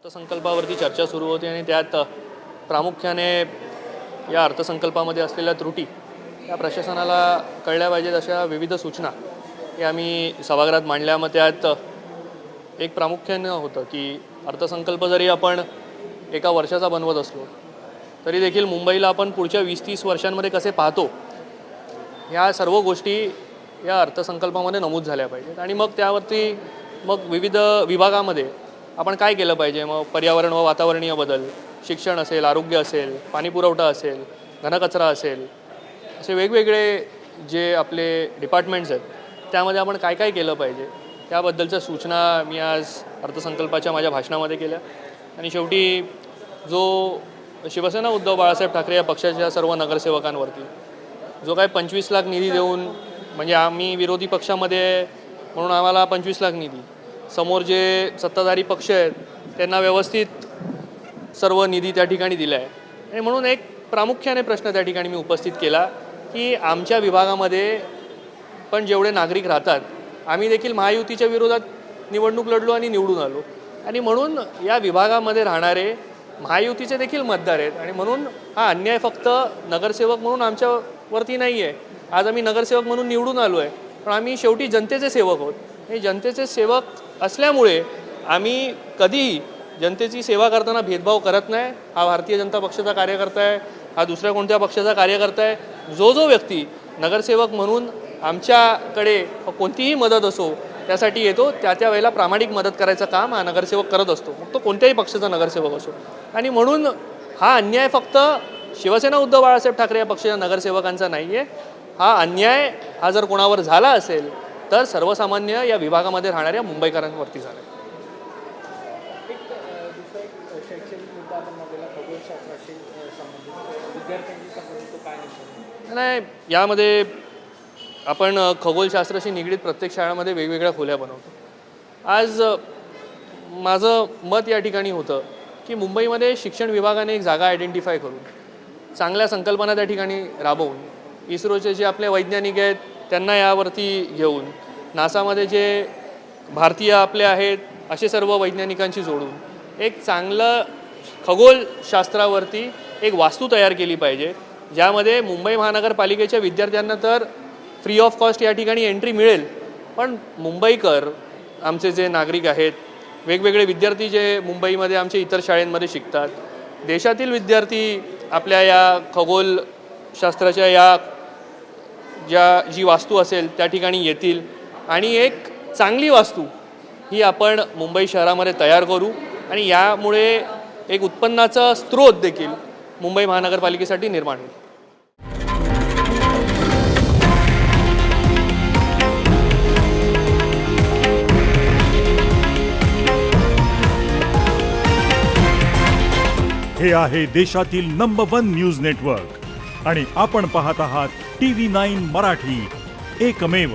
अर्थसंकल्पावरती चर्चा सुरू होती आणि त्यात प्रामुख्याने या अर्थसंकल्पामध्ये असलेल्या त्रुटी या प्रशासनाला कळल्या पाहिजेत अशा विविध सूचना या आम्ही सभागृहात मांडल्या। मग त्यात एक प्रामुख्याने होतं की अर्थसंकल्प जरी आपण एका वर्षाचा बनवत असलो तरी देखील मुंबईला आपण पुढच्या 20-30 वर्षांमध्ये कसे पाहतो ह्या सर्व गोष्टी या अर्थसंकल्पामध्ये नमूद झाल्या पाहिजेत। आणि मग त्यावरती विविध विभागामध्ये आपण काय केलं पाहिजे, मग पर्यावरण व वातावरणीय बदल, शिक्षण असेल, आरोग्य असेल, पाणीपुरवठा असेल, घनकचरा असेल, असे वेगवेगळे जे आपले डिपार्टमेंट्स आहेत त्यामध्ये आपण काय काय केलं पाहिजे त्याबद्दलच्या सूचना मी आज अर्थसंकल्पाच्या माझ्या भाषणामध्ये केल्या। आणि शेवटी जो शिवसेना उद्धव बाळासाहेब ठाकरे या पक्षाच्या सर्व नगरसेवकांवरती जो काय 25 लाख निधी देऊन, म्हणजे आम्ही विरोधी पक्षामध्ये म्हणून आम्हाला 25 लाख निधी, समोर जे सत्ताधारी पक्ष आहेत त्यांना व्यवस्थित सर्व निधी त्या ठिकाणी दिला आहे। आणि म्हणून एक प्रामुख्याने प्रश्न त्या ठिकाणी मी उपस्थित केला की आमच्या विभागामध्ये पण जेवढे नागरिक राहतात, आम्ही देखील महायुतीच्या विरोधात निवडणूक लढलो आणि निवडून आलो, आणि म्हणून या विभागामध्ये राहणारे महायुतीचे देखील मतदार आहेत। आणि म्हणून हा अन्याय फक्त नगरसेवक म्हणून आमच्यावरती नाही आहे। आज आम्ही नगरसेवक म्हणून निवडून आलो आहे, पण आम्ही शेवटी जनतेचे सेवक आहोत। हे जनतेचे सेवक असल्यामुळे आम्ही कधीही जनतेची सेवा करताना भेदभाव करत नाही। हा भारतीय जनता पक्षाचा कार्यकर्ता आहे, हा दुसऱ्या कोणत्या पक्षाचा कार्यकर्ता आहे, जो व्यक्ती नगरसेवक म्हणून आमच्याकडे कोणतीही मदत असो त्यासाठी येतो, त्या वेळेला प्रामाणिक मदत करायचं काम हा नगरसेवक करत असतो, मग तो कोणत्याही पक्षाचा नगरसेवक असो। आणि म्हणून हा अन्याय फक्त शिवसेना उद्धव बाळासाहेब ठाकरे या पक्षाच्या नगरसेवकांचा नाही आहे। हा अन्याय हा जर कोणावर झाला असेल तर सर्वसामान्य या विभागामध्ये राहणाऱ्या मुंबईकरांवरती झाला। नाही, यामध्ये आपण खगोलशास्त्राशी निगडीत प्रत्येक शाळेमध्ये वेगवेगळ्या खोल्या बनवतो। आज माझं मत या ठिकाणी होतं की मुंबईमध्ये शिक्षण विभागाने एक जागा आयडेंटिफाय करून चांगल्या संकल्पना त्या ठिकाणी राबवून, इस्रोचे जे आपले वैज्ञानिक आहेत त्यांना यावरती घेऊन, नासामध्ये जे भारतीय आपले आहेत असे सर्व वैज्ञानिकांशी जोडून एक चांगलं खगोलशास्त्रावरती एक वास्तू तयार केली पाहिजे, ज्यामध्ये मुंबई महानगरपालिकेच्या विद्यार्थ्यांना तर फ्री ऑफ कॉस्ट या ठिकाणी एंट्री मिळेल, पण मुंबईकर आमचे जे नागरिक आहेत, वेगवेगळे विद्यार्थी जे मुंबईमध्ये आमच्या इतर शाळांमध्ये शिकतात, देशातील विद्यार्थी आपल्या या खगोलशास्त्राच्या या जी वास्तू असेल त्या ठिकाणी येतील आणि एक चांगली वास्तू ही आपण मुंबई शहरामध्ये तयार करू। आणि यामुळे एक उत्पन्नाचा स्रोत देखील मुंबई महानगरपालिकेसाठी निर्माण होईल। हे आहे देशातील नंबर 1 न्यूज नेटवर्क आणि आपण पाहत आहात TV9 मराठी, एकमेव।